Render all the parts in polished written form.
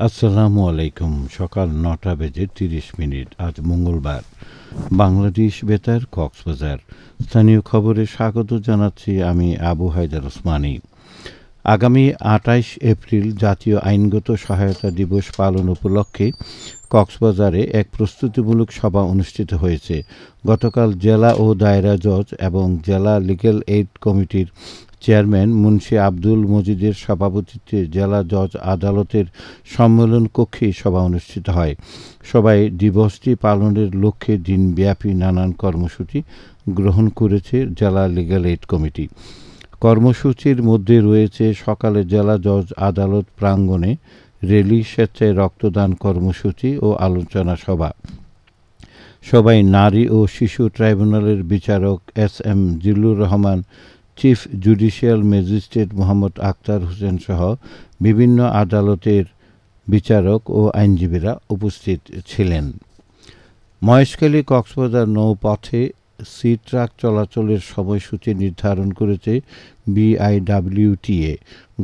আসসালামু আলাইকুম। সকাল ৯টা বেজে ৩০ মিনিট। আজ মঙ্গলবার। বাংলাদেশ বেতার, কক্সবাজার। স্থানীয় খবরে স্বাগত জানাচ্ছি আমি আবু হায়দার ওসমানী। আগামী ২৮ এপ্রিল জাতীয় আইনগত সহায়তা দিবস পালন উপলক্ষে কক্সবাজারে এক প্রস্তুতিমূলক সভা অনুষ্ঠিত হয়েছে। গতকাল জেলা ও দায়রা জজ এবং জেলা লিগ্যাল এইড কমিটির চেয়ারম্যান মুন্সি আব্দুল মজিদের সভাপতিত্বে জেলা জজ আদালতের সম্মেলন কক্ষে সভা অনুষ্ঠিত হয়। সভায় দিবসটি পালনের লক্ষ্যে দিনব্যাপী নানান কর্মসূচি গ্রহণ করেছে জেলা লিগ্যাল এইড কমিটি। কর্মসূচির মধ্যে রয়েছে সকালে জেলা জজ আদালত প্রাঙ্গণে র্যালি, স্বেচ্ছায় রক্তদান কর্মসূচি ও আলোচনা সভা। সভায় নারী ও শিশু ট্রাইব্যুনালের বিচারক SM. Zillur Rahman, chief judicial magistrate Mohammad Akhtar Hossain সহ বিভিন্ন আদালতের বিচারক ও আইনজীবীরা উপস্থিত ছিলেন। মহেশখালী কক্সবাজার নৌপথে সি ট্রাক চলাচলের সময়সূচি নির্ধারণ করেছে বিআইডব্লিউটিএ।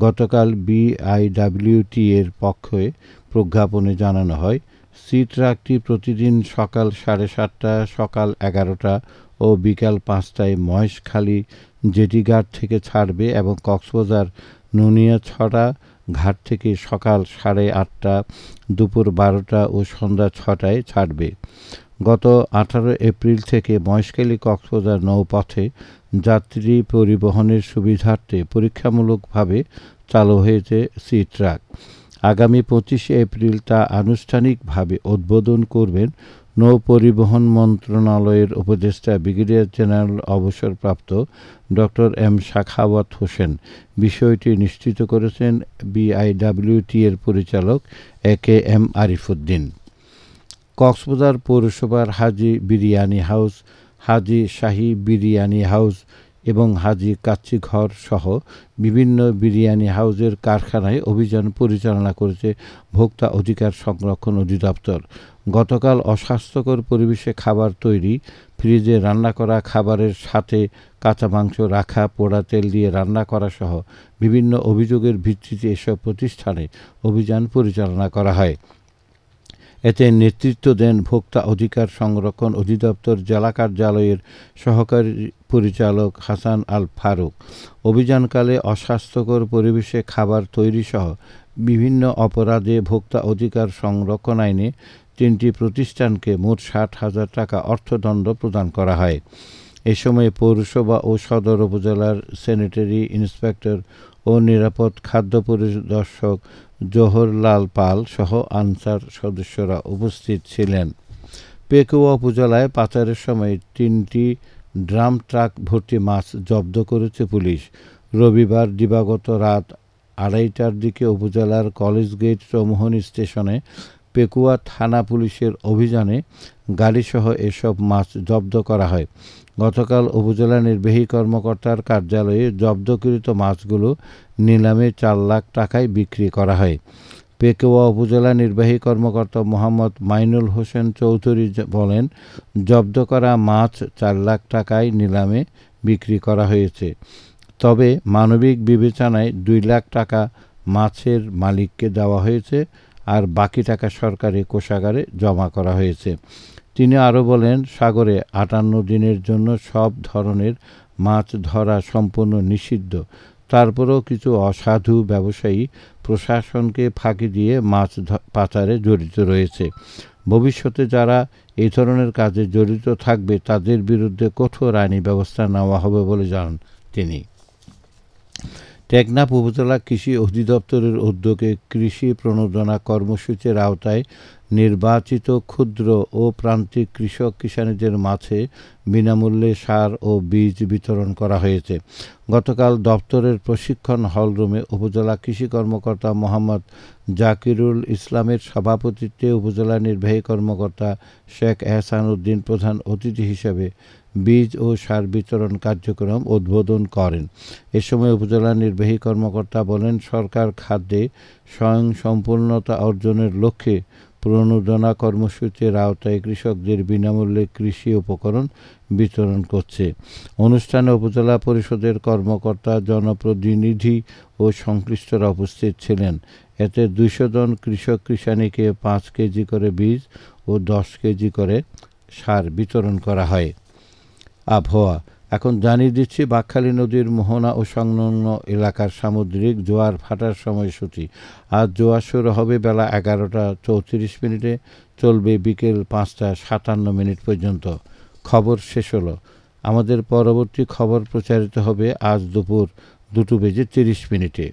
গতকাল বিআইডব্লিউটিএর পক্ষে প্রজ্ঞাপনে জানানো হয়, সি ট্রাকটি প্রতিদিন সকাল 7:30, সকাল 11টা ও বিকাল 5টায় মহেশখালী জেটিঘাট থেকে ছাড়বে এবং কক্সবাজার নুনিয়াছড়া ঘাট থেকে সকাল 8:30, দুপুর 12টা ও সন্ধ্যা 6টায় ছাড়বে। গত 18 এপ্রিল থেকে মহেশখালী কক্সবাজার নৌপথে যাত্রী পরিবহনের সুবিধার্থে পরীক্ষামূলকভাবে চালু হয়েছে সি ট্রাক। আগামী 25 এপ্রিল তা আনুষ্ঠানিকভাবে উদ্বোধন করবেন নৌ পরিবহন মন্ত্রণালয়ের উপদেষ্টা ব্রিগেডিয়ার জেনারেল অবসরপ্রাপ্ত ডক্টর এম সাখাওয়াত হোসেন। বিষয়টি নিশ্চিত করেছেন বিআইডব্লিউটি-এর পরিচালক এ.কে.এম. আরিফুদ্দিন। কক্সবাজার পৌরসভার হাজী বিরিয়ানি হাউস, হাজী শাহী বিরিয়ানি হাউস এবং হাজী কাচ্চিঘর সহ বিভিন্ন বিরিয়ানি হাউসের কারখানায় অভিযান পরিচালনা করেছে ভোক্তা অধিকার সংরক্ষণ অধিদপ্তর। গতকাল অস্বাস্থ্যকর পরিবেশে খাবার তৈরি, ফ্রিজে রান্না করা খাবারের সাথে কাঁচা মাংস রাখা, পোড়া তেল দিয়ে রান্না করা সহ বিভিন্ন অভিযোগের ভিত্তিতে এসব প্রতিষ্ঠানে অভিযান পরিচালনা করা হয়। এতে নেতৃত্ব দেন ভোক্তা অধিকার সংরক্ষণ অধিদপ্তর জেলা কার্যালয়ের সহকারী পরিচালক হাসান আল ফারুক। অভিযানকালে অস্বাস্থ্যকর পরিবেশে খাবার তৈরি সহ বিভিন্ন অপরাধে ভোক্তা অধিকার সংরক্ষণ আইনে 3টি প্রতিষ্ঠানকে মোট 60,000 টাকা অর্থদণ্ড প্রদান করা হয়। এ সময় পৌরসভা ও সদর উপজেলার স্যানিটারি ইন্সপেক্টর ও নিরাপদ খাদ্য পরিদর্শক জোহরলাল পাল সহ আনসার সদস্যরা উপস্থিত ছিলেন। পেকুয়া উপজেলায় পাচারের সময় 3টি ড্রাম ট্রাক ভর্তি মাছ জব্দ করেছে পুলিশ। রবিবার দিবাগত রাত 2:30টার দিকে উপজেলার কলেজ গেট চৌমুহনী স্টেশনে পেকুয়া থানা পুলিশের অভিযানে গাড়িসহ এসব মাছ জব্দ করা হয়। গতকাল উপজেলা নির্বাহী কর্মকর্তার কার্যালয়ে জব্দকৃত মাছগুলো নিলামে 4 লাখ টাকায় বিক্রি করা হয়। পেকুয়া উপজেলা নির্বাহী কর্মকর্তা মোহাম্মদ মাইনুল হোসেন চৌধুরী বলেন, জব্দ করা মাছ 4 লাখ টাকায় নিলামে বিক্রি করা হয়েছে। তবে মানবিক বিবেচনায় 2 লাখ টাকা মাছের মালিককে দেওয়া হয়েছে আর বাকি টাকা সরকারি কোষাগারে জমা করা হয়েছে। তিনি আরও বলেন, সাগরে 58 দিনের জন্য সব ধরনের মাছ ধরা সম্পূর্ণ নিষিদ্ধ। তারপরেও কিছু অসাধু ব্যবসায়ী প্রশাসনকে ফাঁকি দিয়ে মাছ পাচারে জড়িত রয়েছে। ভবিষ্যতে যারা এই ধরনের কাজে জড়িত থাকবে তাদের বিরুদ্ধে কঠোর আইনি ব্যবস্থা নেওয়া হবে বলে জানান তিনি। টেকনাফ উপজেলা কৃষি অধিদপ্তরের উদ্যোগে কৃষি প্রণোদনা কর্মসূচির আওতায় নির্বাচিত ক্ষুদ্র ও প্রান্তিক কৃষক কিষানীদের মাঝে বিনামূল্যে সার ও বীজ বিতরণ করা হয়েছে। গতকাল দপ্তরের প্রশিক্ষণ হলরুমে উপজেলা কৃষি কর্মকর্তা মোহাম্মদ জাকিরুল ইসলামের সভাপতিত্বে উপজেলা নির্বাহী কর্মকর্তা শেখ এহসান উদ্দিন প্রধান অতিথি হিসেবে বীজ ও সার বিতরণ কার্যক্রম উদ্বোধন করেন। এ সময় উপজেলা নির্বাহী কর্মকর্তা বলেন, সরকার খাদ্যে স্বয়ংসম্পূর্ণতা অর্জনের লক্ষ্যে প্রণোদনা কর্মসূচির আওতায় কৃষকদের বিনামূল্যে কৃষি উপকরণ বিতরণ করছে। অনুষ্ঠানে উপজেলা পরিষদের কর্মকর্তা, জনপ্রতিনিধি ও সংশ্লিষ্টরা উপস্থিত ছিলেন। এতে 200 জন কৃষক কৃষাণীকে 5 কেজি করে বীজ ও 10 কেজি করে সার বিতরণ করা হয়। আবহাওয়া এখন জানিয়ে দিচ্ছি বাঁকখালী নদীর মোহনা ও সংলগ্ন এলাকার সামুদ্রিক জোয়ার ভাটার সময়সূচি। আজ জোয়ার শুরু হবে বেলা 11টা34 মিনিটে, চলবে বিকেল 5টা57 মিনিট পর্যন্ত। খবর শেষ হলো। আমাদের পরবর্তী খবর প্রচারিত হবে আজ দুপুর 2:30 মিনিটে।